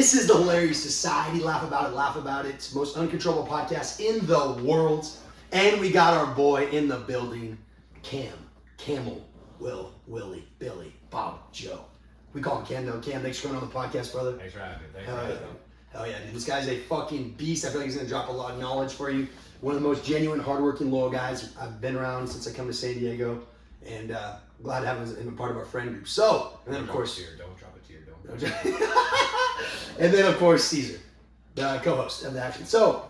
This is the Hilarious Society. Laugh about it, laugh about it. It's the most uncontrollable podcast in the world. And we got our boy in the building, Cam, Camel, Will, Willie, Billy, Bob, Joe. We call him Cam though. Cam, thanks for coming on the podcast, brother. Thanks for having me. Thanks for having me. Hell yeah, dude. This guy's a fucking beast. I feel like he's going to drop a lot of knowledge for you. One of the most genuine, hardworking, loyal guys I've been around since I come to San Diego. And glad to have him as a part of our friend group. So, and then of course... Don't drop a tear. And then of course Caesar, the co-host of the action. So,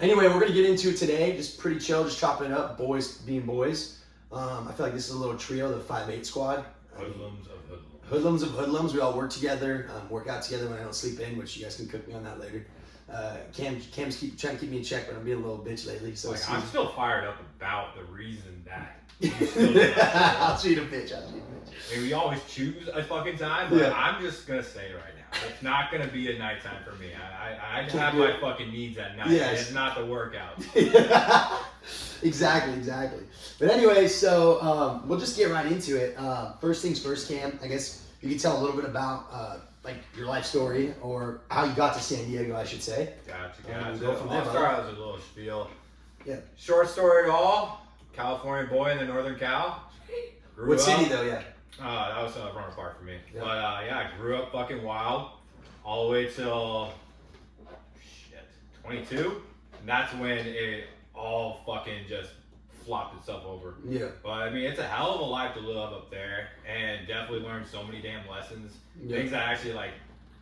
anyway, we're going to get into it today. Just pretty chill, just chopping it up. Boys being boys. I feel like this is a little trio, the 5'8 squad. Hoodlums of hoodlums. Hoodlums of hoodlums. We all work together, work out together when I don't sleep in, which you guys can cook me on that later. Cam's trying to keep me in check, but I'm being a little bitch lately. So like, I'm still fired up about the reason that I'll treat a bitch. I mean, we always choose a fucking time, but I'm just gonna say right now, it's not gonna be a nighttime for me. I have my fucking needs at night. Yes. It's not the workout. Exactly. But anyway, so we'll just get right into it. First things first, Cam. I guess you can tell a little bit about like your life story or how you got to San Diego, I should say. Gotcha. Go from there, I'll start as a little spiel. Yeah. Short story all. California boy in the Northern Cal. What city though? Yeah. That was Runner Park for me. Yeah. But I grew up fucking wild all the way till 22. And that's when it all fucking just flopped itself over. Yeah. But I mean, it's a hell of a life to live up there, and definitely learned so many damn lessons. Yeah. Things that actually like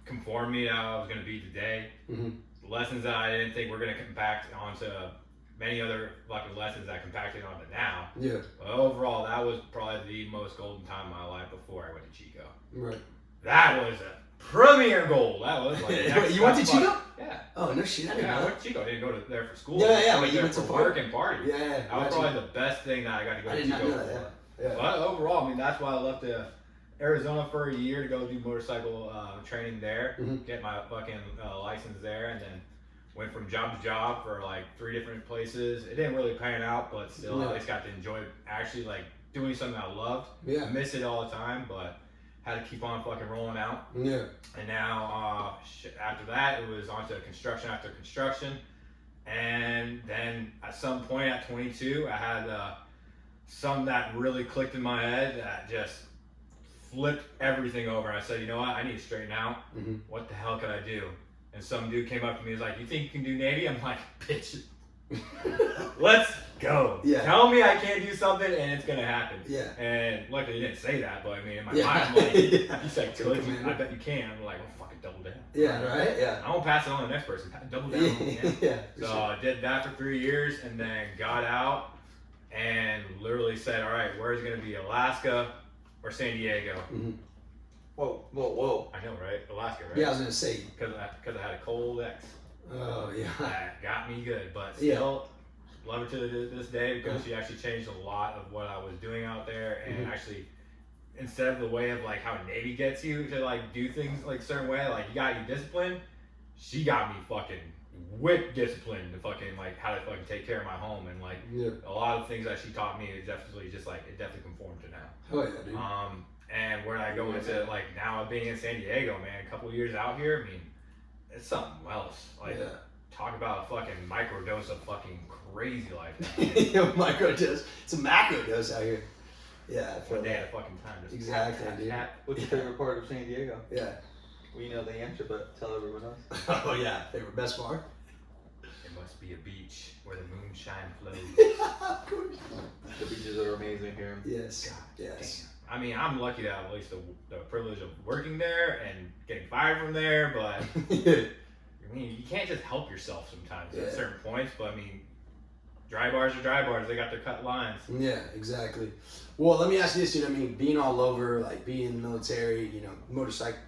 conformed me to how I was gonna be today. Mm-hmm. Lessons that I didn't think were gonna compact onto many other fucking lessons that compacted onto now. Yeah. But overall, that was probably the most golden time of my life before I went to Chico. Right. That was a premier goal. That was like you went to Chico? Yeah. Oh no shit! I went to Chico. I didn't go there for school. Yeah. But you went to work and party. Yeah. That was probably the best thing that I got to go to Chico for. Yeah. But overall, I mean, that's why I left Arizona for a year to go do motorcycle training there, get my fucking license there, and then went from job to job for like 3 different places. It didn't really pan out, but still, I at least got to enjoy actually like doing something I loved. Yeah. I miss it all the time, but had to keep on fucking rolling out. Yeah. And now, after that, it was on to construction after construction. And then at some point at 22, I had something that really clicked in my head that just flipped everything over. I said, you know what? I need to straighten out. Mm-hmm. What the hell could I do? And some dude came up to me and was like, you think you can do Navy? I'm like, bitch, let's go. Yeah. Tell me I can't do something and it's going to happen. Yeah. And luckily he didn't say that, but I mean, in my mind, I'm like, he said, I bet you can. I'm like, well, fucking double down. Yeah, right? Yeah. I won't pass it on to the next person. Double down. Yeah. So I did that for 3 years and then got out and literally said, all right, where's it going to be, Alaska or San Diego? Mm-hmm. Whoa. I know, right? Alaska, right? Yeah, I was going to say. Because I had a cold ex. Oh, yeah. That got me good, but still love her to this day because she actually changed a lot of what I was doing out there, and actually, instead of the way of like how Navy gets you to like do things like a certain way, like you got you disciplined, she got me fucking with discipline to fucking like how to fucking take care of my home, and like a lot of things that she taught me is definitely just like it definitely conformed to now. Oh yeah, dude. And where I go into like now being in San Diego, man, a couple of years out here, I mean, it's something else. Like talk about a fucking microdose of fucking crazy life. Microdose. It's a macro dose out here. Yeah, one day at a fucking time. Exactly, dude. What's your favorite part of San Diego? Yeah. We know the answer, but tell everyone else. Oh yeah, favorite best part? It must be a beach where the moonshine flows. Of course. The beaches are amazing here. Yes. God, yes. Damn. I mean, I'm lucky to have at least the privilege of working there and getting fired from there, but I mean, you can't just help yourself sometimes at certain points, but I mean, dry bars are dry bars. They got their cut lines. Yeah, exactly. Well, let me ask you this, dude. I mean, being all over, like being in the military, motorcycle,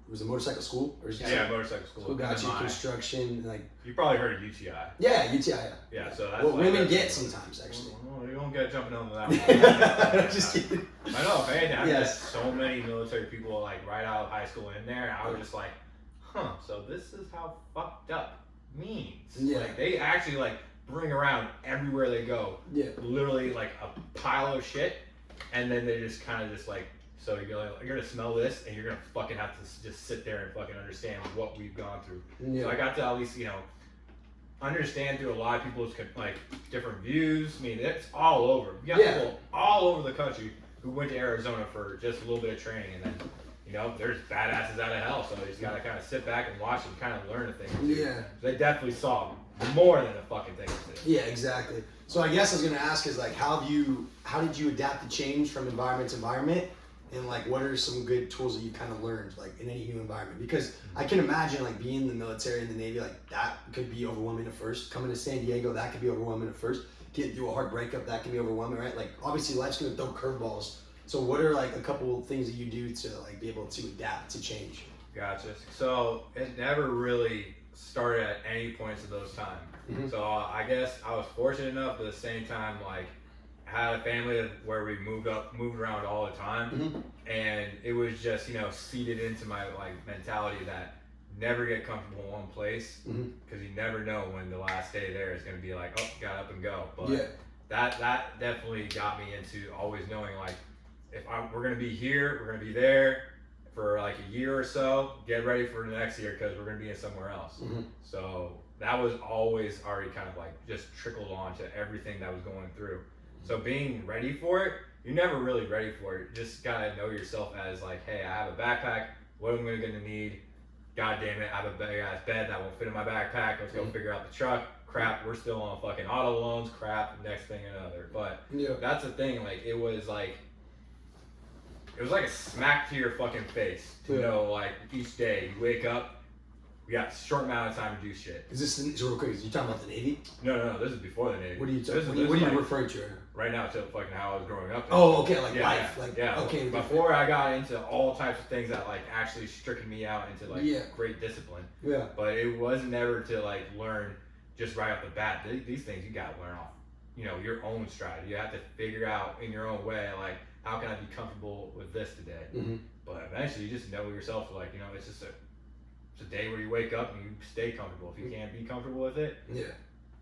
was it motorcycle school? Or motorcycle school. So got you construction, like. You probably heard of UTI. Yeah, UTI. Yeah, so that's what women get sometimes, actually. Well, you don't get jumping on that one. Just kidding. I know, if anything, I've met so many military people like right out of high school in there, and I was just like, so this is how fucked up means. Yeah. Like they actually like bring around everywhere they go. Yeah. Literally like a pile of shit, and then they just kind of just like So you're gonna smell this, and you're gonna fucking have to just sit there and fucking understand what we've gone through. Yeah. So I got to at least, understand through a lot of people's like different views. I mean, it's all over. We got people all over the country who went to Arizona for just a little bit of training, and then there's badasses out of hell. So you just gotta kind of sit back and watch and kind of learn a thing or two. Yeah. So they definitely saw more than a fucking thing or two. Yeah, exactly. So I guess I was gonna ask is like, how did you adapt to change from environment to environment? And like, what are some good tools that you kind of learned like in any new environment? Because I can imagine like being in the military and the Navy, like that could be overwhelming at first. Coming to San Diego, that could be overwhelming at first. Getting through a hard breakup, that can be overwhelming, right? Like obviously life's gonna throw curveballs. So what are like a couple things that you do to like be able to adapt to change? Gotcha. So it never really started at any points of those times. Mm-hmm. So I guess I was fortunate enough, but at the same time, like I had a family where we moved around all the time, Mm-hmm. and it was just seeded into my like mentality that never get comfortable in one place because you never know when the last day there is going to be like, oh, got up and go. But that definitely got me into always knowing like if we're going to be here, we're going to be there for like a year or so. Get ready for the next year because we're going to be in somewhere else. Mm-hmm. So that was always already kind of like just trickled on to everything that was going through. So being ready for it, you're never really ready for it. You just gotta know yourself as like, hey, I have a backpack. What am I gonna need? God damn it, I have a big ass bed that won't fit in my backpack. Let's go figure out the truck. Crap, we're still on fucking auto loans. Crap, next thing another. But that's the thing. Like it was like a smack to your fucking face to know like each day you wake up. We got a short amount of time to do shit. Is this real quick? Is you talking about the Navy? No, this is before the Navy. What are you like, referring to? Right now to fucking how I was growing up. Oh, okay, like yeah, life. Yeah, like, yeah. Okay. Before I got into all types of things that like actually stricken me out into like great discipline. Yeah. But it was never to like learn just right off the bat. These things you gotta learn off, your own stride. You have to figure out in your own way, like how can I be comfortable with this today? Mm-hmm. But eventually you just know yourself, like it's just it's a day where you wake up and you stay comfortable. If you can't be comfortable with it,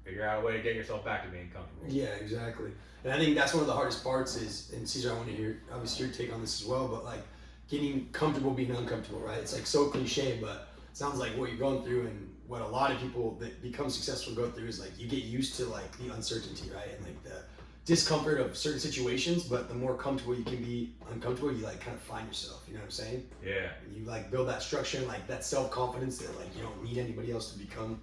figure out a way to get yourself back to being comfortable. Yeah, exactly. And I think that's one of the hardest parts is, and Caesar, I want to hear obviously your take on this as well, but like getting comfortable being uncomfortable, right? It's like so cliche, but it sounds like what you're going through and what a lot of people that become successful go through is like you get used to like the uncertainty, right? And like the discomfort of certain situations, but the more comfortable you can be uncomfortable, you like kind of find yourself, you know what I'm saying? Yeah. And you like build that structure and like that self-confidence that like you don't need anybody else to become,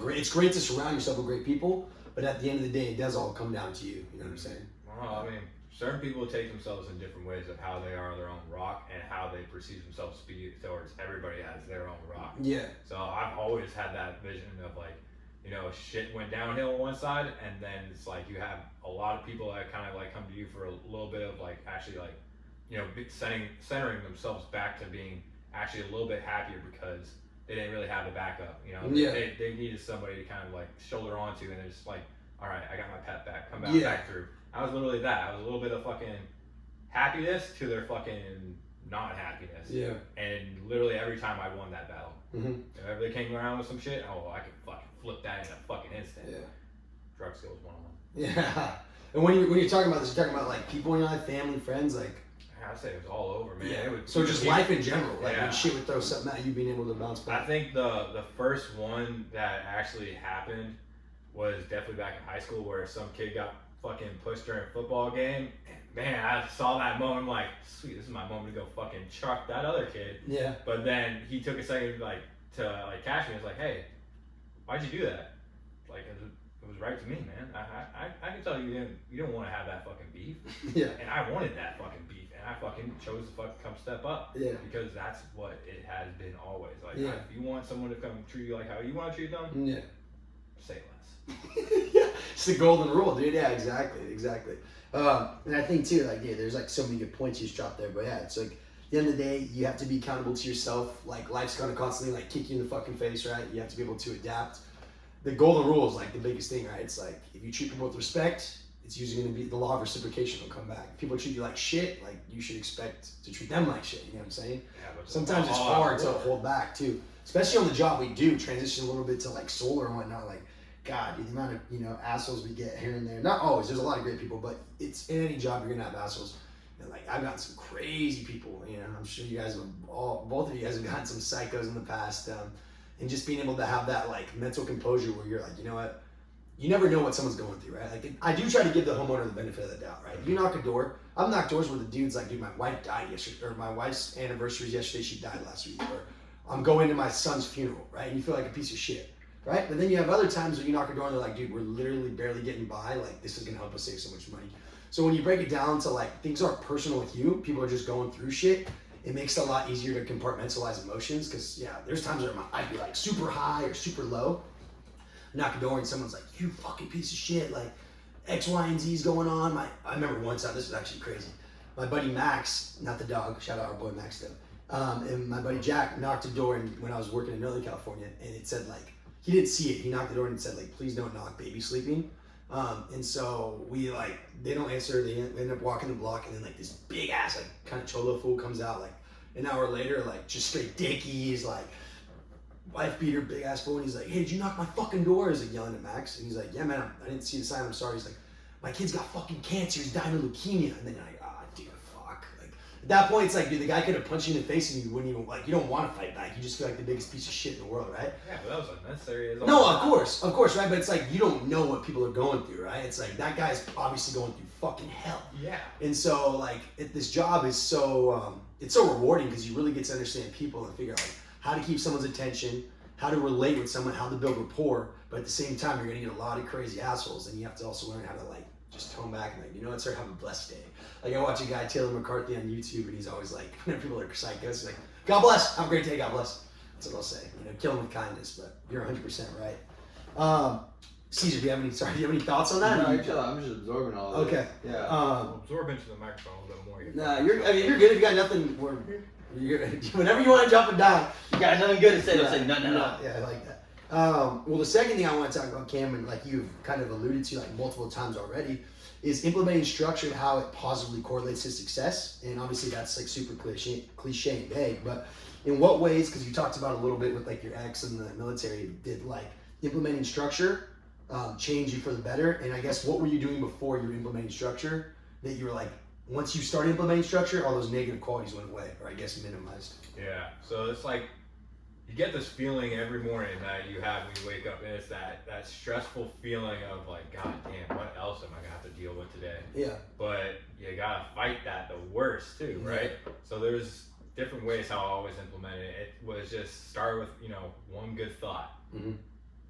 great. It's great to surround yourself with great people, but at the end of the day, it does all come down to you, you know what I'm saying? Well, I mean, certain people take themselves in different ways of how they are their own rock and how they perceive themselves to be towards everybody has their own rock. Yeah. So I've always had that vision of like, shit went downhill on one side, and then it's like you have a lot of people that kind of like come to you for a little bit of like actually like, centering themselves back to being actually a little bit happier because they didn't really have a backup. They needed somebody to kind of like shoulder onto, and they're just like, all right, I got my pet back, come back through. I was literally that. I was a little bit of fucking happiness to their fucking not happiness. Yeah. And literally every time I won that battle, whenever they came around with some shit, I could fucking flip that in a fucking instant. Yeah. Drug skills 101. Yeah. And when you're talking about this, you're talking about like people in your life, family, friends, like. I'd say it was all over, man. Yeah. So just life in general, like when shit would throw something at you, being able to bounce back. I think the first one that actually happened was definitely back in high school, where some kid got fucking pushed during a football game. And man, I saw that moment. I'm like, sweet, this is my moment to go fucking chuck that other kid. Yeah. But then he took a second to catch me. It's like, hey, why'd you do that? Like, it was right to me, man. I can tell you didn't want to have that fucking beef. Yeah. And I wanted that fucking beef, and I fucking chose to fucking come step up. Yeah. Because that's what it has been always. Like, if you want someone to come treat you like how you want to treat them, say less. Yeah, it's the golden rule, dude. Yeah, exactly. And I think too, like, there's like so many good points you just dropped there, but it's like at the end of the day, you have to be accountable to yourself. Like, life's gonna constantly like kick you in the fucking face, right? You have to be able to adapt. The golden rule is like the biggest thing, right? It's like if you treat people with respect, it's usually gonna be the law of reciprocation will come back. If people treat you like shit, like you should expect to treat them like shit. You know what I'm saying? Yeah, but sometimes it's hard to hold back too, especially on the job we do. Transition a little bit to like solar and whatnot. Like, God, the amount of assholes we get here and there. Not always. There's a lot of great people, but it's in any job you're gonna have assholes. And like I've gotten some crazy people, you know. I'm sure you guys have both of you guys have gotten some psychos in the past, and just being able to have that like mental composure where you're like, you know what, you never know what someone's going through, right? Like I do try to give the homeowner the benefit of the doubt, right? You knock a door. I've knocked doors where the dude's like, dude, my wife died yesterday, or my wife's anniversary is yesterday. She died last week, or I'm going to my son's funeral, right? And you feel like a piece of shit, right? But then you have other times where you knock a door and they're like, dude, we're literally barely getting by. Like this is gonna help us save so much money. So when you break it down to like things aren't personal with you, people are just going through shit. It makes it a lot easier to compartmentalize emotions because yeah, there's times where I'd be like super high or super low. Knock a door and someone's like, you fucking piece of shit, like X, Y, and Z's going on. I remember one time, this was actually crazy. My buddy Max, not the dog, shout out our boy Max though, and my buddy Jack knocked a door when I was working in Northern California, and it said like, he didn't see it, he knocked the door and it said like, please don't knock, baby sleeping. And so we like, they don't answer, they end up walking the block, and then like this big ass like kind of cholo fool comes out like an hour later, like just straight dickies, like wife beater, big ass fool, and he's like, hey, did you knock my fucking door? He's like yelling at Max, and he's like, yeah man, I didn't see the sign, I'm sorry. He's like, my kid's got fucking cancer, he's dying of leukemia. And then you're like, ah, dude, fuck. Like at that point, it's like, dude, the guy could have punched you in the face and you wouldn't even, like, you don't want to fight back. You just feel like the biggest piece of shit in the world, right? Yeah, but that was unnecessary. No, of course, right? But it's like, you don't know what people are going through, right? It's like, that guy's obviously going through fucking hell. Yeah. And so, like, this job is so, it's so rewarding because you really get to understand people and figure out, like, how to keep someone's attention, how to relate with someone, how to build rapport, but at the same time, you're gonna get a lot of crazy assholes, and you have to also learn how to, like, just tone back and like, you know what, sir, have a blessed day. Like I watch a guy, Taylor McCarthy, on YouTube, and he's always like, whenever people are psychos, he's like, God bless, have a great day, God bless. That's what I'll say. You know, kill them with kindness, but you're 100% right. Caesar, do you have any thoughts on that? No, you're chill. I'm just absorbing all of Okay. it. Yeah. Absorb into the microphone a little bit more. Nah, you're good if you got nothing. Whenever you want to jump and down. You got nothing good to say, don't say no. Yeah, I like that. Well, the second thing I want to talk about, Cameron, like you've kind of alluded to like multiple times already, is implementing structure and how it positively correlates to success. And obviously that's like super cliche and vague, but in what ways, because you talked about a little bit with like your ex in the military, did like implementing structure change you for the better? And I guess what were you doing before you were implementing structure that you were like, once you started implementing structure, all those negative qualities went away, or I guess minimized? Yeah, so it's like, you get this feeling every morning that you have when you wake up, and it's that stressful feeling of like, God damn, what else am I gonna have to deal with today? Yeah. But you gotta fight that the worst too, right? So there's different ways how I always implemented it. It was just start with, one good thought. Mm-hmm.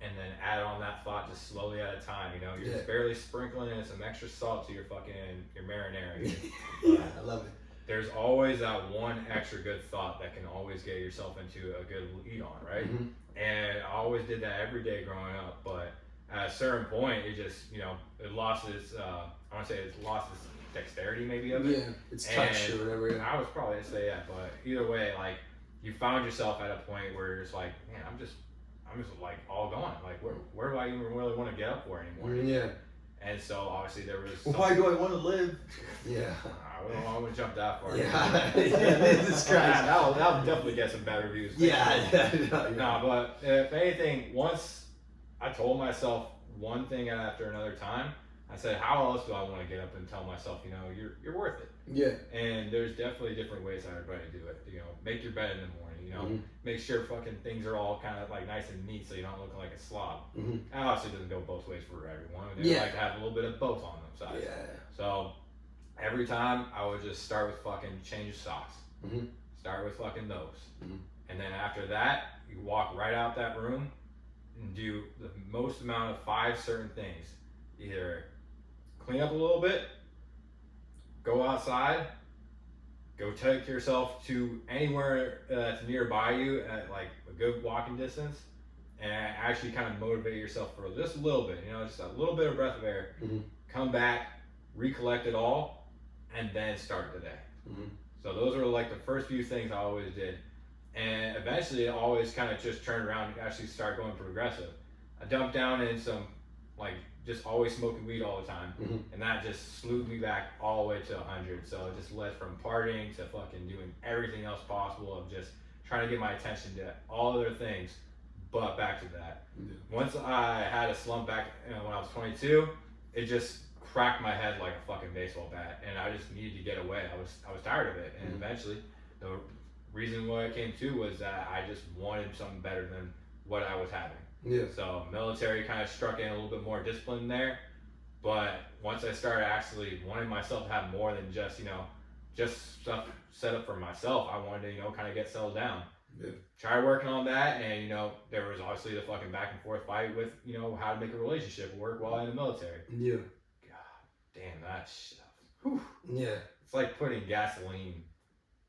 And then add on that thought just slowly at a time, You're just barely sprinkling in some extra salt to your marinara. Yeah, I love it. There's always that one extra good thought that can always get yourself into a good lead on, right? Mm-hmm. And I always did that every day growing up, but at a certain point, it just, it lost its, lost its dexterity maybe of it. Yeah, it's touch or whatever. Yeah. I was probably to say that, but either way, like, you found yourself at a point where you're just like, man, I'm just like all gone. Like, where do I even really want to get up for anymore? Yeah. And so obviously there was. Why do I want to live? Yeah. I wouldn't jump that far. Yeah. Jesus Christ. That'll definitely get some better views. Yeah. No, but if anything, once I told myself one thing after another time, I said, how else do I want to get up and tell myself, you're worth it? Yeah. And there's definitely different ways how everybody do it. Make your bed in the morning. Make sure fucking things are all kind of like nice and neat so you don't look like a slob. Mm-hmm. That obviously doesn't go both ways for everyone. They like to have a little bit of both on them sides. Yeah. So every time I would just start with fucking change of socks. Mm-hmm. Start with fucking those. Mm-hmm. And then after that, you walk right out that room and do the most amount of 5 certain things. Either clean up a little bit, go outside, go take yourself to anywhere that's nearby you at like a good walking distance, and actually kind of motivate yourself for just a little bit, just a little bit of breath of air. Mm-hmm. Come back, recollect it all, and then start the day. Mm-hmm. So those are like the first few things I always did. And eventually it always kind of just turned around and actually start going progressive. I dumped down in some, like, just always smoking weed all the time. Mm-hmm. And that just slewed me back all the way to 100. So it just led from partying to fucking doing everything else possible of just trying to get my attention to all other things, but back to that. Yeah. Once I had a slump back when I was 22, it just cracked my head like a fucking baseball bat, and I just needed to get away. I was tired of it, and eventually the reason why I came to was that I just wanted something better than what I was having. Yeah. So military kind of struck in a little bit more discipline there, but once I started actually wanting myself to have more than just just stuff set up for myself, I wanted to kind of get settled down. Yeah. Tried working on that, and there was obviously the fucking back and forth fight with how to make a relationship work while in the military. Yeah. God damn that stuff. Whew. Yeah. It's like putting gasoline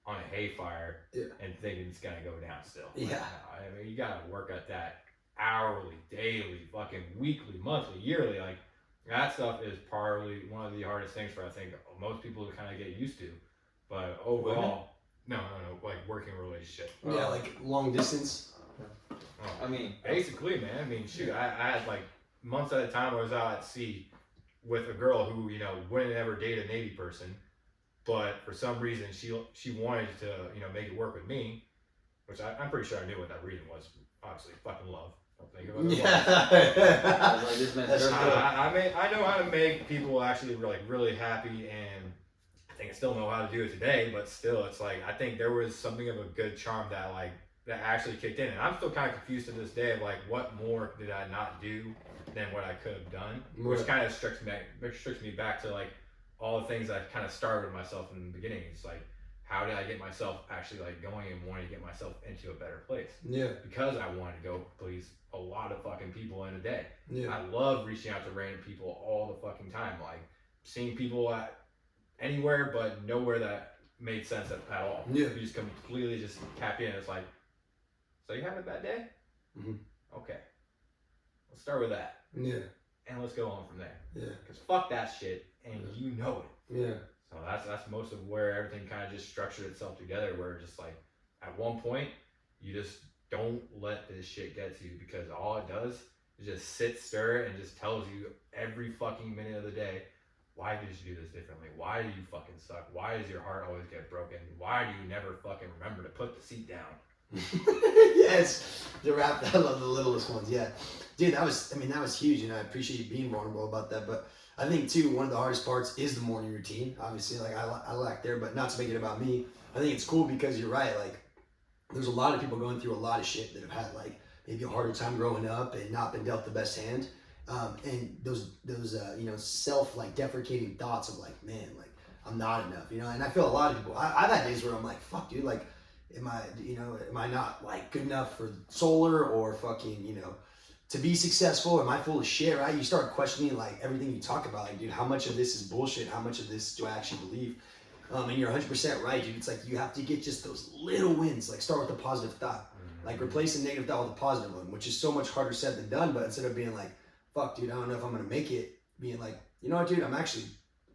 on a hay fire Yeah. and thinking it's gonna go down still. Yeah. I mean, you gotta work at that hourly, daily, fucking weekly, monthly, yearly. Like that stuff is probably one of the hardest things for I think most people to kind of get used to. But overall, no, like working relationship. Yeah, like long distance. I mean, basically, man. I mean, shoot, I had like months at a time I was out at sea with a girl who wouldn't ever date a Navy person, but for some reason she wanted to make it work with me, which I'm pretty sure I knew what that reason was. Obviously, fucking love. Don't think about it. Yeah. like this man. I know how to make people actually really happy, and I think I still know how to do it today. But still, it's like I think there was something of a good charm that actually kicked in, and I'm still kind of confused to this day of like what more did I not do than what I could have done, which kind of restricts me back to like all the things I kind of started with myself in the beginning. It's like, how did I get myself actually like going and wanting to get myself into a better place? Yeah. Because I wanted to go please a lot of fucking people in a day. Yeah. I love reaching out to random people all the fucking time, like seeing people at anywhere but nowhere that made sense at all. Yeah. You just completely just tap in. It's like, so you having a bad day? Mhm. Okay. Let's start with that. Yeah. And let's go on from there. Yeah. Because fuck that shit, and you know it. Yeah. So that's most of where everything kind of just structured itself together, where just like at one point you just don't let this shit get to you, because all it does is just sit, stir, and just tells you every fucking minute of the day, why did you do this differently? Why do you fucking suck? Why does your heart always get broken? Why do you never fucking remember to put the seat down? Yes, the rap. I love the littlest ones. Yeah, dude, that was huge, and I appreciate you being vulnerable about that. But I think too, one of the hardest parts is the morning routine. Obviously, like I lack there, but not to make it about me. I think it's cool because you're right. Like, there's a lot of people going through a lot of shit that have had like maybe a harder time growing up and not been dealt the best hand. And those self like deprecating thoughts of like, man, like I'm not enough, And I feel a lot of people. I've had days where I'm like, fuck, dude, like. Am I not like good enough for solar or fucking, to be successful? Am I full of shit, right? You start questioning like everything you talk about, like, dude, how much of this is bullshit? How much of this do I actually believe? And you're 100% right, dude. It's like you have to get just those little wins, like start with a positive thought, like replace a negative thought with a positive one, which is so much harder said than done. But instead of being like, fuck, dude, I don't know if I'm gonna make it, being like, you know what, dude, I'm actually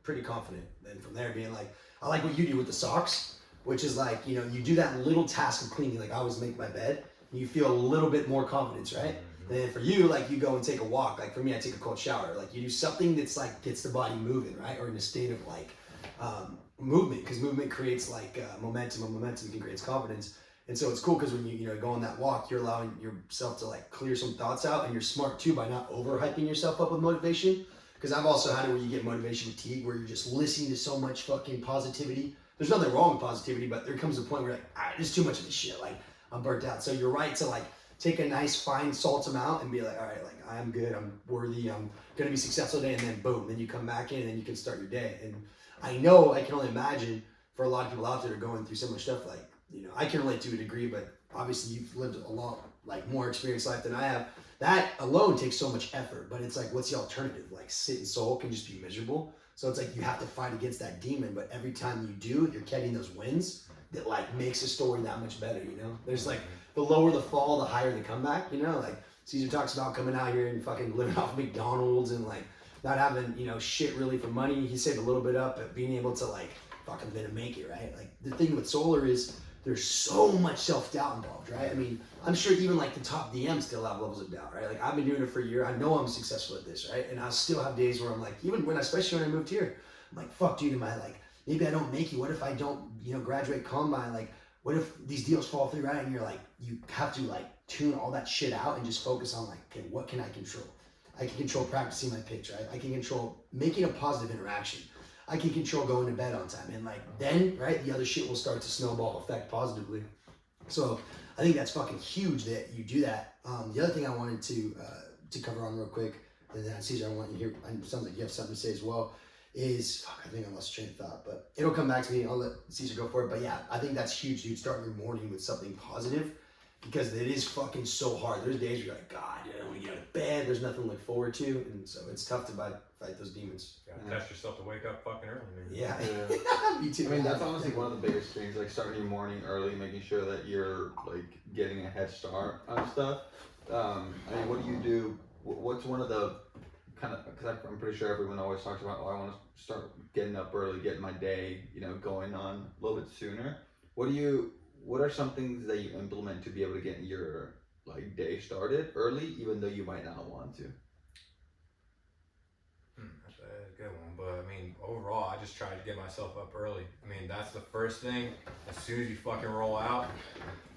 pretty confident. Then from there, being like, I like what you do with the socks. Which is like, you do that little task of cleaning, like I always make my bed, and you feel a little bit more confidence, right? Mm-hmm. Then for you, like you go and take a walk. Like for me, I take a cold shower. Like you do something that's like gets the body moving, right? Or in a state of like movement, because movement creates like momentum, and momentum can create confidence. And so it's cool because when you go on that walk, you're allowing yourself to like clear some thoughts out, and you're smart too by not overhyping yourself up with motivation. Because I've also had it where you get motivation fatigue, where you're just listening to so much fucking positivity. There's nothing wrong with positivity, but there comes a point where like, there's too much of this shit. Like, I'm burnt out. So you're right to like take a nice fine salt amount and be like, all right, like I'm good, I'm worthy, I'm gonna be successful today, and then boom, then you come back in and you can start your day. And I know, I can only imagine for a lot of people out there going through similar stuff, like, I can relate to a degree, but obviously you've lived a lot, like more experienced life than I have. That alone takes so much effort, but it's like, what's the alternative? Like sit and sulk and just be miserable. So it's like you have to fight against that demon, but every time you do, you're getting those wins that like makes the story that much better, There's like the lower the fall, the higher the comeback, Like Caesar talks about coming out here and fucking living off McDonald's and like not having, shit really for money. He saved a little bit up, but being able to like fucking then make it, right? Like the thing with solar is there's so much self-doubt involved, right? I mean, I'm sure even like the top DMs still have levels of doubt, right? Like I've been doing it for a year. I know I'm successful at this, right? And I still have days where I'm like, especially when I moved here, I'm like, fuck, dude, am I like, maybe I don't make it. What if I don't, graduate combine? Like, what if these deals fall through, right? And you're like, you have to like tune all that shit out and just focus on like, okay, what can I control? I can control practicing my pitch, right? I can control making a positive interaction. I can control going to bed on time. And like then, right, the other shit will start to snowball effect positively. So I think that's fucking huge that you do that. The other thing I wanted to cover on real quick, and then Caesar, I want you to hear, it sounds like you have something to say as well, is, I think I lost train of thought, but it'll come back to me. I'll let Caesar go for it. But yeah, I think that's huge, dude. Start your morning with something positive because it is fucking so hard. There's days where you're like, God, I don't want to get out of bed. There's nothing to look forward to. And so it's tough to fight those demons. Test yourself to wake up fucking early, man. Yeah. Me too. I mean, that's honestly one of the biggest things, like starting your morning early, making sure that you're like getting a head start on stuff. I mean, what do you do? What's one of the kind of, because I'm pretty sure everyone always talks about, oh, I want to start getting up early, getting my day, going on a little bit sooner. What are some things that you implement to be able to get your like day started early, even though you might not want to? That's a good one, but I mean, overall, I just try to get myself up early. I mean, that's the first thing. As soon as you fucking roll out,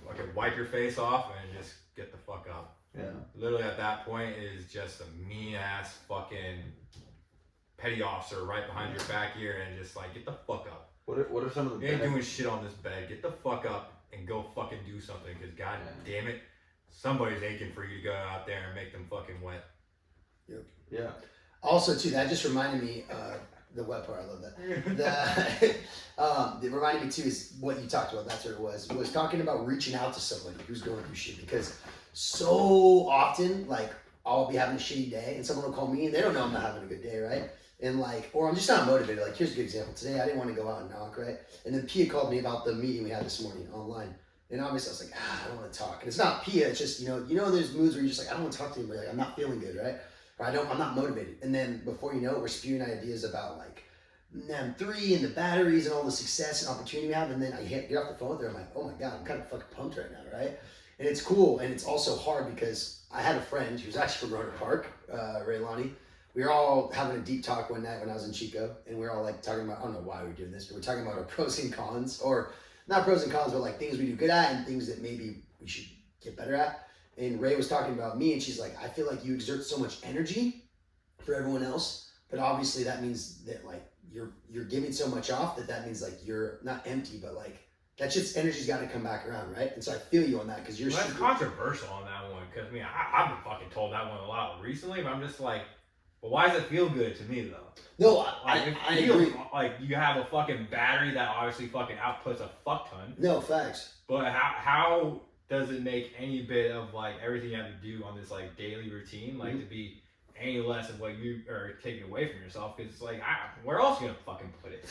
fucking wipe your face off and just get the fuck up. Yeah. Literally at that point is just a mean ass fucking petty officer right behind your back ear and just like, get the fuck up. What are some of the You ain't doing shit on this bed. Get the fuck up and go fucking do something, because god damn it, somebody's aching for you to go out there and make them fucking wet. Yep. Yeah. Also, too, that just reminded me, the wet part, I love that. It reminded me, too, is what you talked about, that's what it was talking about reaching out to somebody who's going through shit, because so often, like, I'll be having a shitty day, and someone will call me, and they don't know I'm not having a good day, right? And like, or I'm just not motivated. Like, here's a good example. Today, I didn't want to go out and knock, right? And then Pia called me about the meeting we had this morning online. And obviously, I was like, I don't want to talk. And it's not Pia. It's just, there's moods where you're just like, I don't want to talk to anybody. Like, I'm not feeling good, right? Or I'm not motivated. And then before you know it, we're spewing ideas about like M3 and the batteries and all the success and opportunity we have. And then I get off the phone with her. I'm like, oh my God, I'm kind of fucking pumped right now, right? And it's cool. And it's also hard because I had a friend who's actually from Roder Park, Raylani. We were all having a deep talk one night when I was in Chico, and we were all like talking about, I don't know why we're doing this, but we're talking about our pros and cons, or not pros and cons, but like things we do good at and things that maybe we should get better at. And Ray was talking about me, and she's like, I feel like you exert so much energy for everyone else, but obviously that means that like you're giving so much off that means like you're not empty, but like that shit's energy's got to come back around, right? And so I feel you on that because you're. Well, that's controversial on that one, because I mean I've been fucking told that one a lot recently, but I'm just like. But why does it feel good to me though? No, I agree. Like you have a fucking battery that obviously fucking outputs a fuck ton. No, facts. But how does it make any bit of like everything you have to do on this like daily routine like to be any less of what you are taking away from yourself? Because it's like, where else are you gonna fucking put it?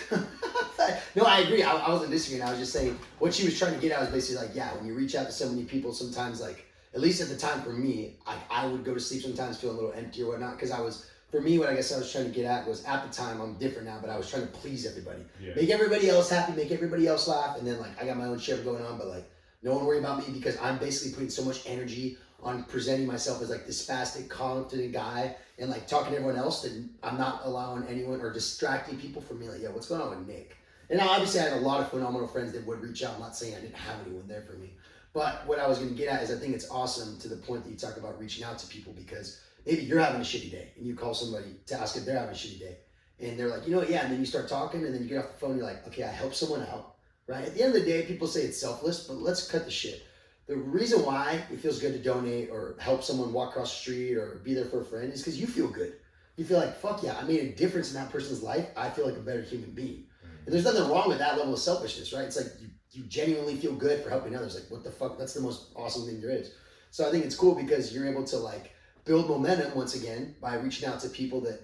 No, I agree. I wasn't disagreeing. I was just saying what she was trying to get at was basically like, yeah, when you reach out to so many people, sometimes like, at least at the time for me, I would go to sleep sometimes feeling a little empty or whatnot, because for me, what I guess I was trying to get at was, at the time, I'm different now, but I was trying to please everybody. Yeah. Make everybody else happy, make everybody else laugh, and then like I got my own shit going on, but like no one worry about me, because I'm basically putting so much energy on presenting myself as like this spastic, confident guy, and like talking to everyone else that I'm not allowing anyone or distracting people from me. Like, yo, what's going on with Nick? And now obviously I had a lot of phenomenal friends that would reach out. I'm not saying I didn't have anyone there for me, but what I was going to get at is I think it's awesome to the point that you talk about reaching out to people, because maybe you're having a shitty day and you call somebody to ask if they're having a shitty day, and they're like, yeah, and then you start talking, and then you get off the phone and you're like, okay, I helped someone out, right? At the end of the day, people say it's selfless, but let's cut the shit. The reason why it feels good to donate or help someone walk across the street or be there for a friend is because you feel good. You feel like, fuck yeah, I made a difference in that person's life. I feel like a better human being. And there's nothing wrong with that level of selfishness, right? It's like you genuinely feel good for helping others. Like, what the fuck? That's the most awesome thing there is. So I think it's cool because you're able to like build momentum once again by reaching out to people that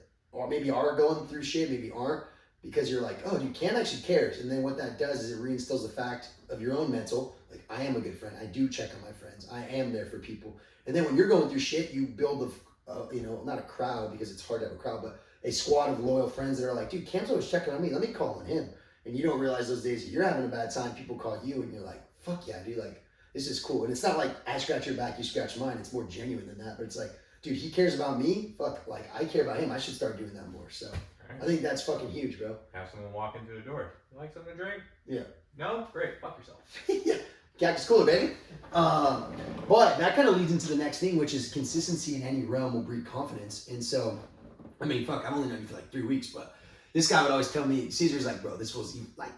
maybe are going through shit, maybe aren't, because you're like, oh, dude, Cam actually cares. And then what that does is it reinstills the fact of your own mental, like, I am a good friend. I do check on my friends. I am there for people. And then when you're going through shit, you build not a crowd, because it's hard to have a crowd, but a squad of loyal friends that are like, dude, Cam's always checking on me. Let me call on him. And you don't realize those days that you're having a bad time, people call you and you're like, fuck yeah, dude, like, this is cool. And it's not like I scratch your back, you scratch mine. It's more genuine than that. But it's like, dude, he cares about me. Fuck, like, I care about him. I should start doing that more. So right. I think that's fucking huge, bro. Have someone walk into the door. You like something to drink? Yeah. No? Great. Fuck yourself. Yeah. Cactus cooler, baby. But that kind of leads into the next thing, which is consistency in any realm will breed confidence. And so, I mean, fuck, I've only known you for like 3 weeks, but this guy would always tell me, Caesar's like, bro, this was like,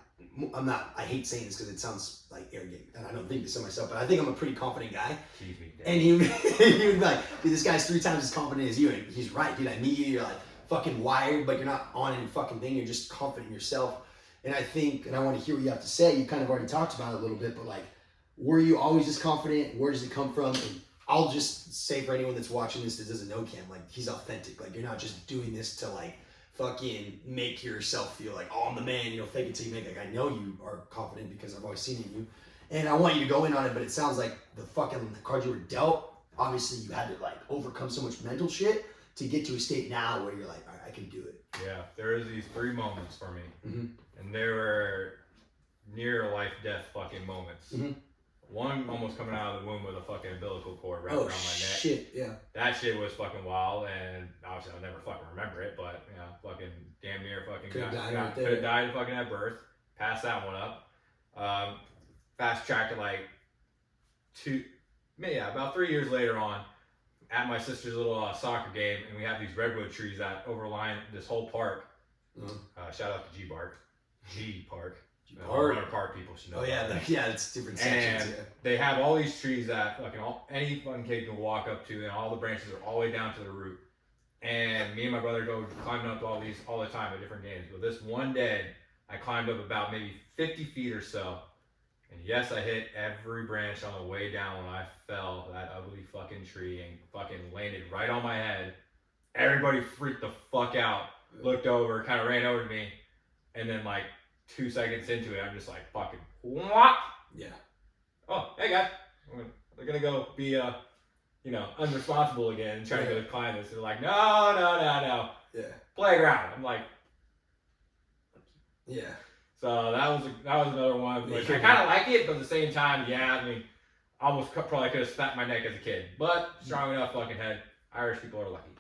I hate saying this because it sounds like arrogant, and I don't think this of myself, but I think I'm a pretty confident guy. And he would be like, dude, this guy's 3 times as confident as you, and he's right, dude. I meet you, you're like fucking wired, but you're not on any fucking thing. You're just confident in yourself. And I think, and I want to hear what you have to say. You kind of already talked about it a little bit, but like, were you always just confident? Where does it come from? And I'll just say for anyone that's watching this that doesn't know Cam, like he's authentic. Like you're not just doing this to like fucking make yourself feel like, oh, I'm the man, you know, fake it till you make it. Like I know you are confident because I've always seen it in you. And I want you to go in on it, but it sounds like the card you were dealt, obviously you had to like overcome so much mental shit to get to a state now where you're like, all right, I can do it. Yeah, there was these 3 moments for me. Mm-hmm. And they were near life death fucking moments. Mm-hmm. One almost coming out of the womb with a fucking umbilical cord wrapped around my neck. Shit, yeah. That shit was fucking wild, and obviously I'll never fucking remember it, but you know, fucking damn near fucking could have died fucking at birth. Passed that one up. Fast track to like about 3 years later on, at my sister's little soccer game, and we have these redwood trees that overline this whole park. Mm-hmm. Shout out to G Park. Park people should know. Oh yeah, it's different sections. And they have all these trees that fucking any fun kid can walk up to, and all the branches are all the way down to the root. And me and my brother go climbing up to all these all the time at different games. But this one day, I climbed up about maybe 50 feet or so, and yes, I hit every branch on the way down when I fell that ugly fucking tree and fucking landed right on my head. Everybody freaked the fuck out, looked over, kind of ran over to me, and then like 2 seconds into it, I'm just like fucking what? Yeah. Oh, hey guys, they're gonna go be unresponsible again and try to go climb this. They're like, no. Yeah. Playground. I'm like, yeah. So that was another one. Which I kind of like it, but at the same time, yeah, I mean, almost probably could have snapped my neck as a kid, but strong enough fucking head. Irish people are lucky.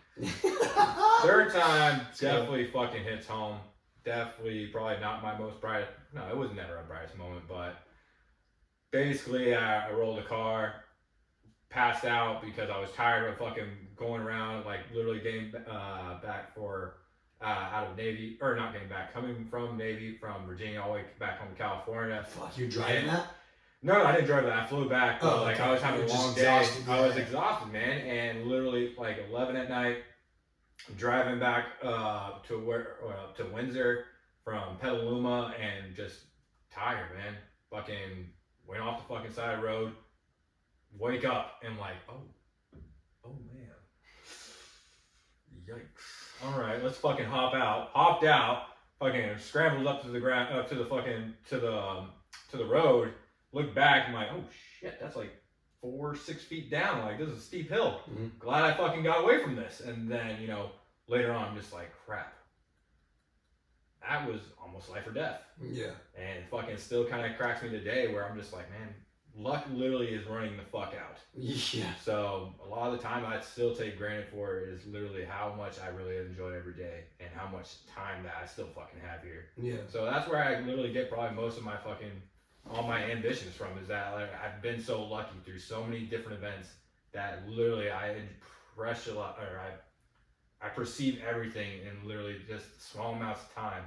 Third time definitely fucking hits home. Definitely probably not my most brightest. No, it was never a brightest moment, but basically I rolled a car, passed out because I was tired of fucking going around, like literally getting back out of Navy, or not getting back, coming from Navy from Virginia all the way back home to California. Fuck, you driving that? No, I didn't drive that. I flew back. But okay. I was having a long day. I was exhausted, man, and literally like 11 at night, driving back to Windsor from Petaluma, and just tired, man. Fucking went off the fucking side of the road. Wake up and like, oh man, yikes! All right, let's fucking hop out. Hopped out, fucking scrambled up to the ground, up to the road. Looked back, I'm like, oh shit, that's like 4-6 feet down. Like this is a steep hill. Mm-hmm. Glad I fucking got away from this. And then later on, I'm just like, crap. That was almost life or death. Yeah. And fucking still kind of cracks me today, where I'm just like, man, luck literally is running the fuck out. Yeah. So a lot of the time I still take granted for is literally how much I really enjoy every day and how much time that I still fucking have here. Yeah. So that's where I literally get probably most of my fucking, all my ambitions from, is that like, I've been so lucky through so many different events that literally I impress a lot, or I perceive everything in literally just small amounts of time,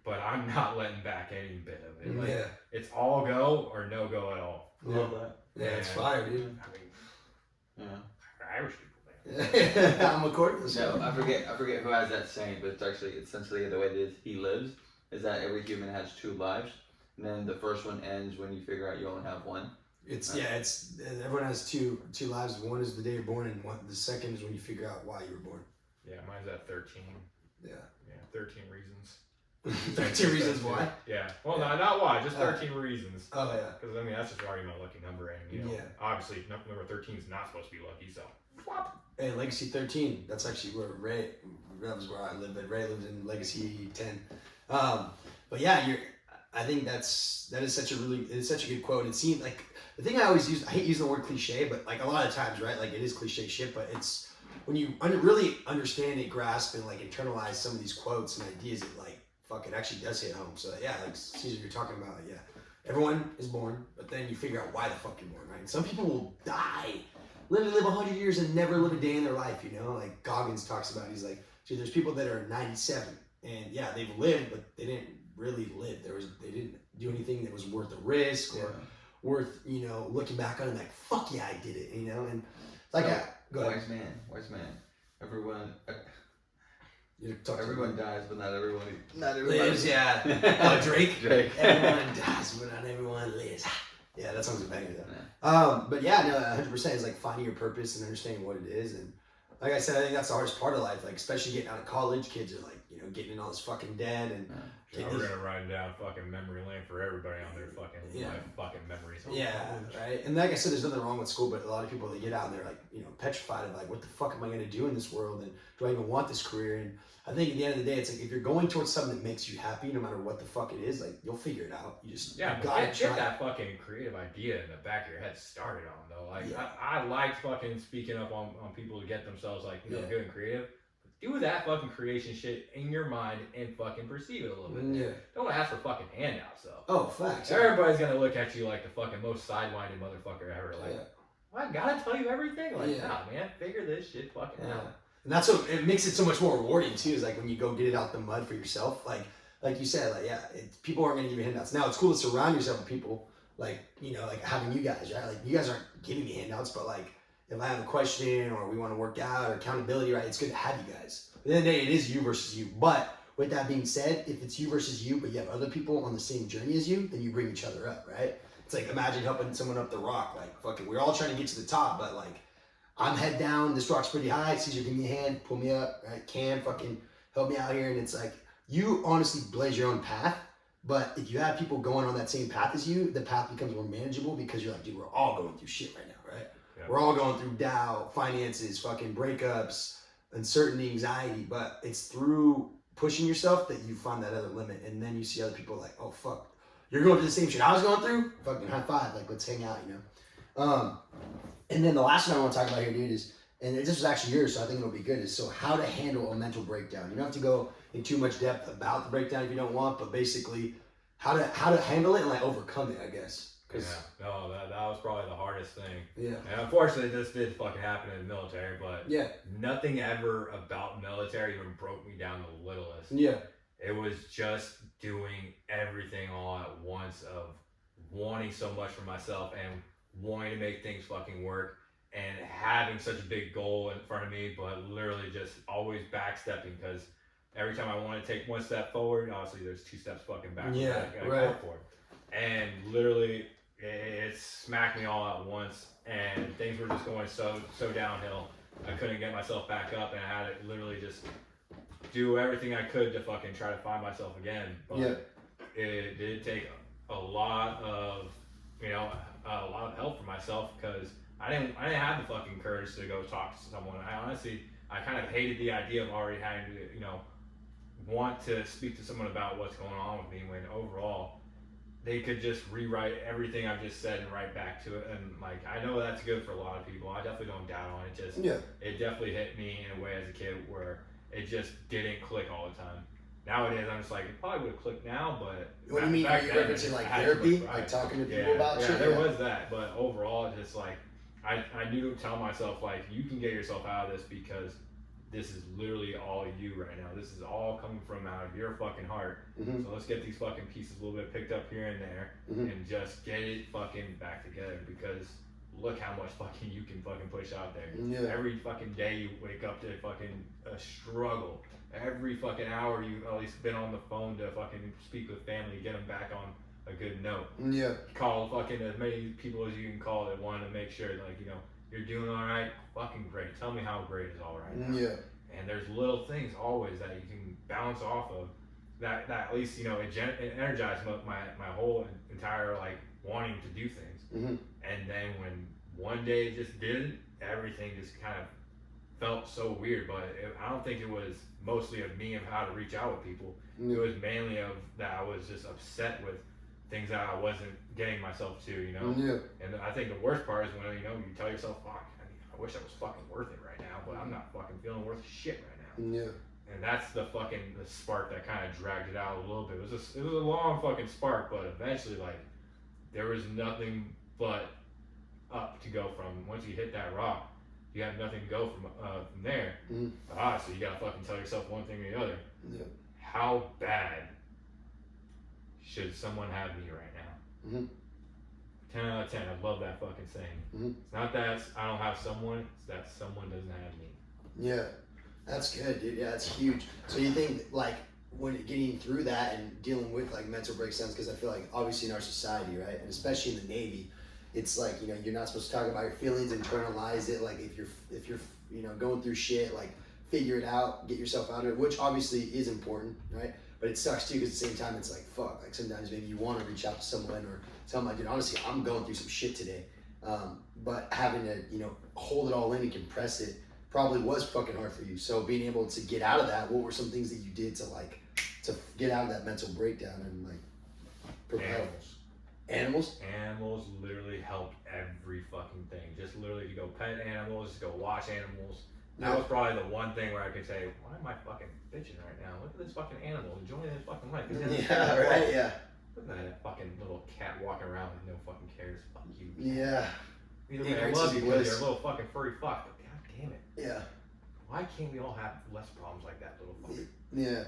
but I'm not letting back any bit of it. Like, it's all go or no go at all. Love that. Yeah, it's fire, dude. I mean, Irish people, man. I'm according to this. No, I forget who has that saying, but it's actually essentially the way that he lives is that every human has 2 lives, and then the first one ends when you figure out you only have one. It's everyone has two lives. One is the day you're born, and the second is when you figure out why you were born. Yeah, mine's at 13. Yeah. 13 reasons. 13 reasons why? Yeah. Well, not why, just 13 reasons. Oh, yeah. Because, I mean, that's just already my lucky number. And, obviously, number 13 is not supposed to be lucky, so. Hey, Legacy 13. That's actually where that was where I live. But Ray lives in Legacy 10. But yeah, I think that is such a good quote. It seemed like, the thing I always use, I hate using the word cliche, but like a lot of times, right? Like it is cliche shit, but it's, when you really understand it, grasp, and like internalize some of these quotes and ideas, it like, fuck, it actually does hit home. So yeah, like Caesar, you're talking about, yeah. everyone is born, but then you figure out why the fuck you're born, right? And some people will die, literally live 100 years and never live a day in their life, you know? Like Goggins talks about, he's like, dude, there's people that are 97, and yeah, they've lived, but they didn't really live. They didn't do anything that was worth the risk or worth, you know, looking back on it like, fuck yeah, I did it, you know? And like, go ahead. Wise man. Everyone Everyone dies, but not everyone lives. Yeah. Oh, Drake. Everyone dies, but not everyone lives. Yeah, that sounds banger though. Yeah. But yeah, no, 100% is like finding your purpose and understanding what it is. And like I said, I think that's the hardest part of life. Like especially getting out of college, kids are like, you know, getting in all this fucking debt and. We're gonna run down fucking memory lane for everybody on their fucking life, fucking memories. Right. And like I said, there's nothing wrong with school, but a lot of people they get out and they're like, you know, petrified of like, what the fuck am I gonna do in this world? And do I even want this career? And I think at the end of the day, it's like if you're going towards something that makes you happy, no matter what the fuck it is, like you'll figure it out. You just get that fucking creative idea in the back of your head started on though. Like I liked fucking speaking up on people to get themselves like you know good and creative. Do that fucking creation shit in your mind and fucking perceive it a little bit. Yeah. Don't ask for fucking handouts though. Oh, facts. Everybody's gonna look at you like the fucking most sidewinded motherfucker ever. Like, well, I gotta tell you everything. Like, nah, man, figure this shit fucking out. And that's what it makes it so much more rewarding too. Is like when you go get it out the mud for yourself. Like you said, like people aren't gonna give you handouts. Now it's cool to surround yourself with people like you know like having you guys, right? Like you guys aren't giving me handouts, but like. If I have a question or we want to work out or accountability, right, it's good to have you guys. At the end of the day, it is you versus you. But with that being said, if it's you versus you, but you have other people on the same journey as you, then you bring each other up, right? It's like imagine helping someone up the rock. Like, fucking, we're all trying to get to the top, but like, I'm head down, this rock's pretty high. Caesar, give me a hand, pull me up, right? Cam, fucking help me out here. And it's like, you honestly blaze your own path. But if you have people going on that same path as you, the path becomes more manageable because you're like, dude, we're all going through shit right now, right? We're all going through doubt, finances, fucking breakups, uncertainty, anxiety, but it's through pushing yourself that you find that other limit, and then you see other people like, oh fuck, you're going through the same shit I was going through? Fucking high five, like let's hang out, you know? And then the last one I want to talk about here, dude, is, and this was actually yours, so I think it'll be good, is so how to handle a mental breakdown. You don't have to go in too much depth about the breakdown if you don't want, but basically how to handle it and like overcome it, I guess. Yeah, no, that was probably the hardest thing. Yeah. And unfortunately, this did fucking happen in the military, but nothing ever about military even broke me down the littlest. Yeah. It was just doing everything all at once of wanting so much for myself and wanting to make things fucking work and having such a big goal in front of me, but literally just always backstepping because every time I want to take one step forward, obviously there's two steps fucking back. Go for it. And literally, it smacked me all at once, and things were just going so downhill. I couldn't get myself back up, and I had to literally just do everything I could to fucking try to find myself again. But it did take a lot of, a lot of help for myself because I didn't have the fucking courage to go talk to someone. I kind of hated the idea of already having to, want to speak to someone about what's going on with me when overall they could just rewrite everything I've just said and write back to it. And like, I know that's good for a lot of people. I definitely don't doubt on it. It definitely hit me in a way as a kid where it just didn't click all the time. Nowadays, I'm just like, it probably would have clicked now, but... What do you mean? Are you referencing like therapy? Like talking to people about shit? Yeah, there was that. But overall, just like, I knew to tell myself, like, you can get yourself out of this because this is literally all you right now. This is all coming from out of your fucking heart. Mm-hmm. So let's get these fucking pieces a little bit picked up here and there and just get it fucking back together because look how much fucking you can fucking push out there. Yeah. Every fucking day you wake up to fucking a struggle. Every fucking hour you've at least been on the phone to fucking speak with family, get them back on a good note. Yeah. Call fucking as many people as you can call that want to make sure, like, you're doing all right. Fucking great. Tell me how great is all right now. Yeah. And there's little things always that you can bounce off of that at least, it energized my whole entire, like, wanting to do things. Mm-hmm. And then when one day it just didn't, everything just kind of felt so weird. But I don't think it was mostly of me of how to reach out with people. Mm-hmm. It was mainly of that I was just upset with things that I wasn't getting myself to, Yeah. And I think the worst part is when, you tell yourself, fuck, I wish I was fucking worth it right now, but I'm not fucking feeling worth shit right now. Yeah. And that's the spark that kind of dragged it out a little bit. It was a long fucking spark, but eventually, like, there was nothing but up to go from. Once you hit that rock, you have nothing to go from there. Mm-hmm. So you gotta fucking tell yourself one thing or the other. Yeah. How bad should someone have me right now? Mm-hmm. 10 out of 10. I love that fucking saying. Mm-hmm. It's not that I don't have someone, it's that someone doesn't have me. Yeah, that's good, dude. Yeah, that's huge. So you think like when getting through that and dealing with like mental breakdowns, because I feel like obviously in our society, right, and especially in the Navy, it's like, you know, you're not supposed to talk about your feelings, internalize it. Like if you're you know, going through shit, like figure it out, get yourself out of it, which obviously is important, right? But it sucks too, because at the same time it's like, fuck, like sometimes maybe you want to reach out to someone or tell them like, dude, honestly, I'm going through some shit today. But having to, you know, hold it all in and compress it probably was fucking hard for you. So being able to get out of that, what were some things that you did to get out of that mental breakdown and like propel? Animals? Animals literally helped every fucking thing. Just literally to go pet animals, to go watch animals. That was probably the one thing where I could say, why am I fucking bitching right now? Look at this fucking animal enjoying his fucking life. Yeah, right, yeah. Look at that fucking little cat walking around with no fucking cares. Fuck you. Yeah. Either way, I love you because you're a little fucking furry fuck, but god damn it. Yeah. Why can't we all have less problems like that, little fucker? Yeah.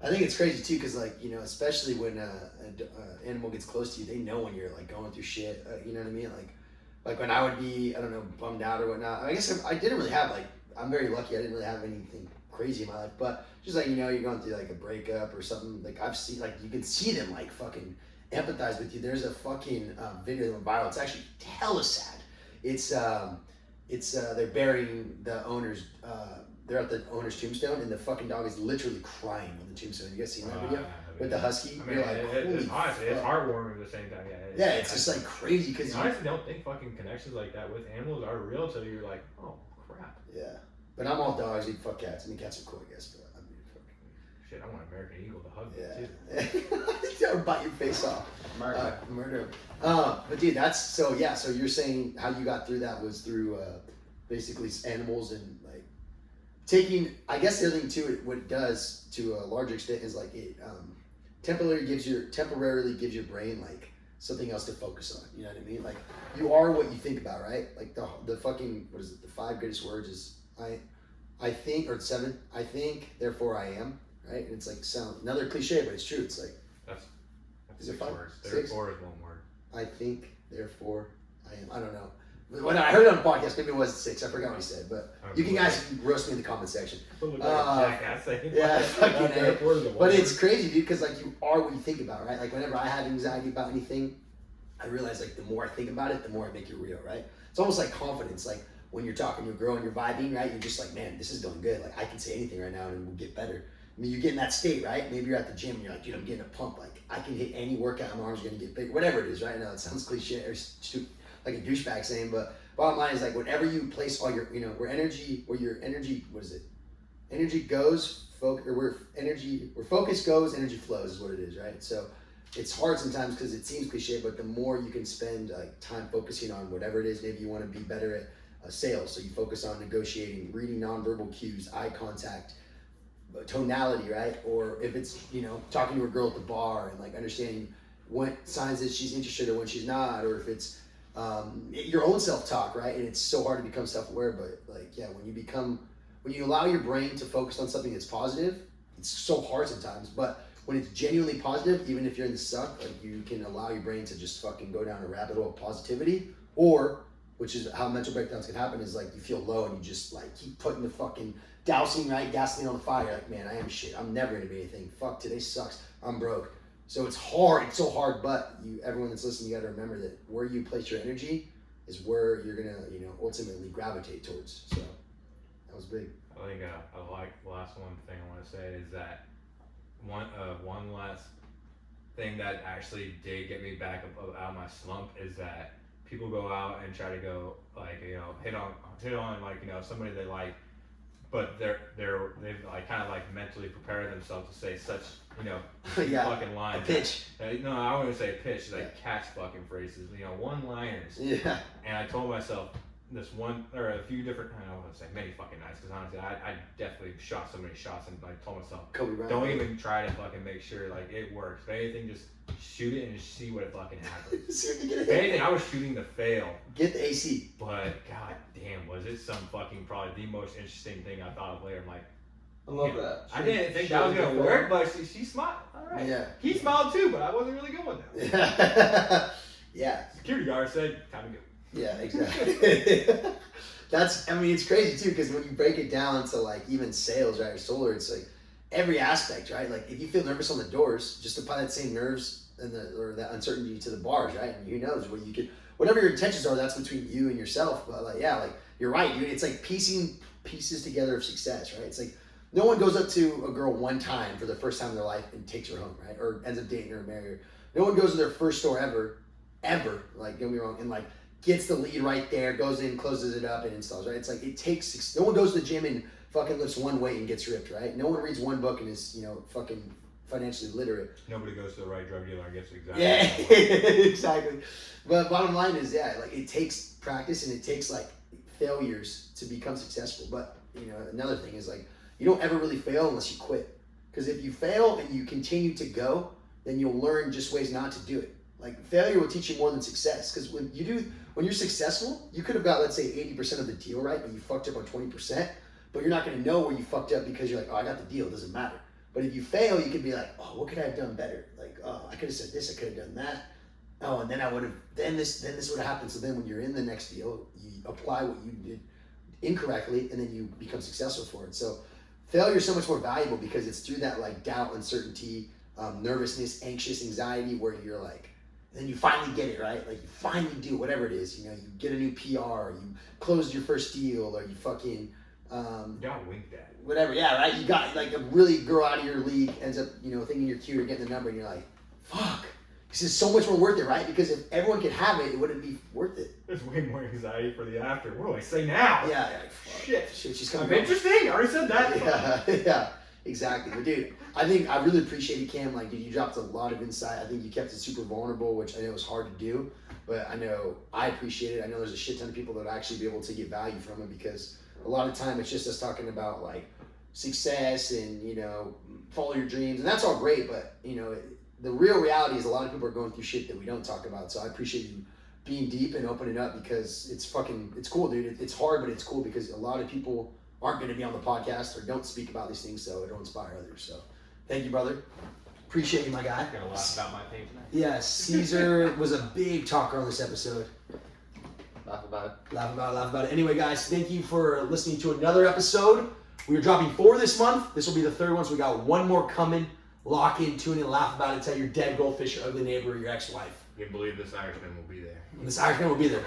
I think it's crazy too, because like, you know, especially when an animal gets close to you, they know when you're like going through shit. You know what I mean? Like when I would be, I don't know, bummed out or whatnot. I guess I didn't really have like, I'm very lucky. I didn't really have anything crazy in my life, but just like, you know, you're going through like a breakup or something. Like I've seen, like you can see them like fucking empathize with you. There's a fucking video that went viral. It's actually hella sad. It's they're burying the owner's. They're at the owner's tombstone, and the fucking dog is literally crying on the tombstone. You guys seen that video with the husky? I mean, you're like, it's honestly, it's heartwarming at the same time. Yeah, it's just like crazy because I honestly don't think fucking connections like that with animals are real until you're like, oh crap. Yeah, but I'm all dogs. Eat fuck cats. I mean, cats are cool, I guess, but I mean, fuck. Shit, I want an American Eagle to hug me too. Or bite your face off. Murder. But dude, that's so. Yeah, so you're saying how you got through that was through basically animals and like taking. I guess the other thing too, what it does to a larger extent is like it temporarily gives your brain like something else to focus on. You know what I mean? Like you are what you think about, right? Like the fucking, what is it? The 5 greatest words is I think, or 7. I think, therefore I am. Right? And it's like another cliche, but it's true. It's like that's is it 5 words. 6? Therefore is one word. I think, therefore I am. I don't know. When I heard it on a podcast, maybe it was 6. I forgot what he said, but you can guys roast me in the comment section. Yeah, fucking A. But it's crazy, dude, because like you are what you think about, right? Like whenever I have anxiety about anything, I realize like the more I think about it, the more I make it real, right? It's almost like confidence. Like when you're talking to a girl and you're vibing, right? You're just like, man, this is going good. Like I can say anything right now and it will get better. I mean, you get in that state, right? Maybe you're at the gym and you're like, dude, I'm getting a pump. Like I can hit any workout, my arms are gonna get big. Whatever it is, right? Now it sounds cliche or like a douchebag saying, but bottom line is like whenever you place all your, you know, where your energy, what is it? Energy goes, where focus goes, energy flows is what it is, right? So it's hard sometimes because it seems cliche, but the more you can spend like time focusing on whatever it is, maybe you want to be better at sales, so you focus on negotiating, reading nonverbal cues, eye contact, tonality, right? Or if it's, you know, talking to a girl at the bar and like understanding what signs that she's interested or when she's not, or if it's your own self-talk, right? And it's so hard to become self-aware, but like, yeah, when you allow your brain to focus on something that's positive, it's so hard sometimes, but when it's genuinely positive, even if you're in the suck, like you can allow your brain to just fucking go down a rabbit hole of positivity, or, which is how mental breakdowns can happen, is like you feel low and you just like keep putting the fucking gasoline on the fire. Like, man, I am shit. I'm never gonna be anything. Fuck, today sucks. I'm broke. So it's hard. It's so hard, but everyone that's listening, you gotta remember that where you place your energy is where you're gonna, you know, ultimately gravitate towards. So that was big. I think I like the last one thing I want to say is that one last thing that actually did get me back up out of my slump is that people go out and try to go like, you know, hit on like, you know, somebody they like, but they've like kind of like mentally prepared themselves to say such, you know, yeah, fucking lines. A pitch. No, I wouldn't say pitch, like catch fucking phrases, you know, one-liners. Yeah. And I told myself, this one or a few different, I don't want to say many fucking nights, because honestly I definitely shot so many shots and like told myself, Kobe Bryant. don't even try to fucking make sure like it works. If anything, just shoot it and just see what it fucking happens. See if you get a If hit. anything, I was shooting to fail. Get the AC. But god damn, was it some fucking probably the most interesting thing I thought of later. I'm like, I love that. I didn't think that was gonna work, but she smiled. All right. Yeah. He smiled too, but I wasn't really going with that. Yeah. Security guard said, "Time to go." Yeah, exactly. That's, I mean, it's crazy too, because when you break it down to like even sales, right, or solar, it's like every aspect, right? Like if you feel nervous on the doors, just apply that same nerves and or that uncertainty to the bars, right? And who knows where you could, whatever your intentions are, that's between you and yourself. But like, yeah, like you're right, dude. It's like piecing pieces together of success, right? It's like no one goes up to a girl one time for the first time in their life and takes her home, right? Or ends up dating her or marrying her. No one goes to their first store ever, like, don't get me wrong, and like gets the lead right there, goes in, closes it up, and installs, right? It's like it takes, no one goes to the gym and fucking lifts one weight and gets ripped, right? No one reads one book and is, fucking financially literate. Nobody goes to the right drug dealer and gets exactly. Yeah, exactly. But bottom line is, yeah, like it takes practice and it takes like failures to become successful. But, another thing is like, you don't ever really fail unless you quit. Because if you fail and you continue to go, then you'll learn just ways not to do it. Like failure will teach you more than success. Because when you're successful, you could have got, let's say, 80% of the deal right, but you fucked up on 20%. But you're not going to know where you fucked up because you're like, oh, I got the deal. It doesn't matter. But if you fail, you could be like, oh, what could I have done better? Like, oh, I could have said this. I could have done that. Oh, and then I would have. Then this would have happened. So then when you're in the next deal, you apply what you did incorrectly, and then you become successful for it. So failure is so much more valuable because it's through that like doubt, uncertainty, nervousness, anxious, anxiety, where you're like, then you finally get it, right? Like you finally do whatever it is. You get a new PR, or you closed your first deal, or you fucking Don't wink that. whatever. Yeah, right. You got like a really girl out of your league ends up, thinking you're cute or getting the number, and you're like, fuck. This is so much more worth it, right? Because if everyone could have it, it wouldn't be worth it. There's way more anxiety for the after. What do I say now? Yeah, like, fuck. Shit. She's I'm coming. interesting. I already said that. Yeah, exactly. But dude, I really appreciate it, Cam. Like, dude, you dropped a lot of insight. I think you kept it super vulnerable, which I know is hard to do, but I appreciate it. I know there's a shit ton of people that would actually be able to get value from it, because a lot of time it's just us talking about like success and follow your dreams, and that's all great, but the real reality is a lot of people are going through shit that we don't talk about. So I appreciate you being deep and opening up, because it's cool, dude. It's hard, but it's cool because a lot of people aren't going to be on the podcast or don't speak about these things, so it'll inspire others. So thank you, brother. Appreciate you, my guy. I'm gonna laugh about my pain tonight. Yeah, Caesar was a big talker on this episode. Laugh about it. Laugh about it. Anyway, guys, thank you for listening to another episode. We are dropping 4 this month. This will be the 3rd one, so we got 1 more coming. Lock in, tune in, laugh about it, tell your dead goldfish, your ugly neighbor, or your ex-wife. You can believe this Irishman will be there. And this Irishman will be there.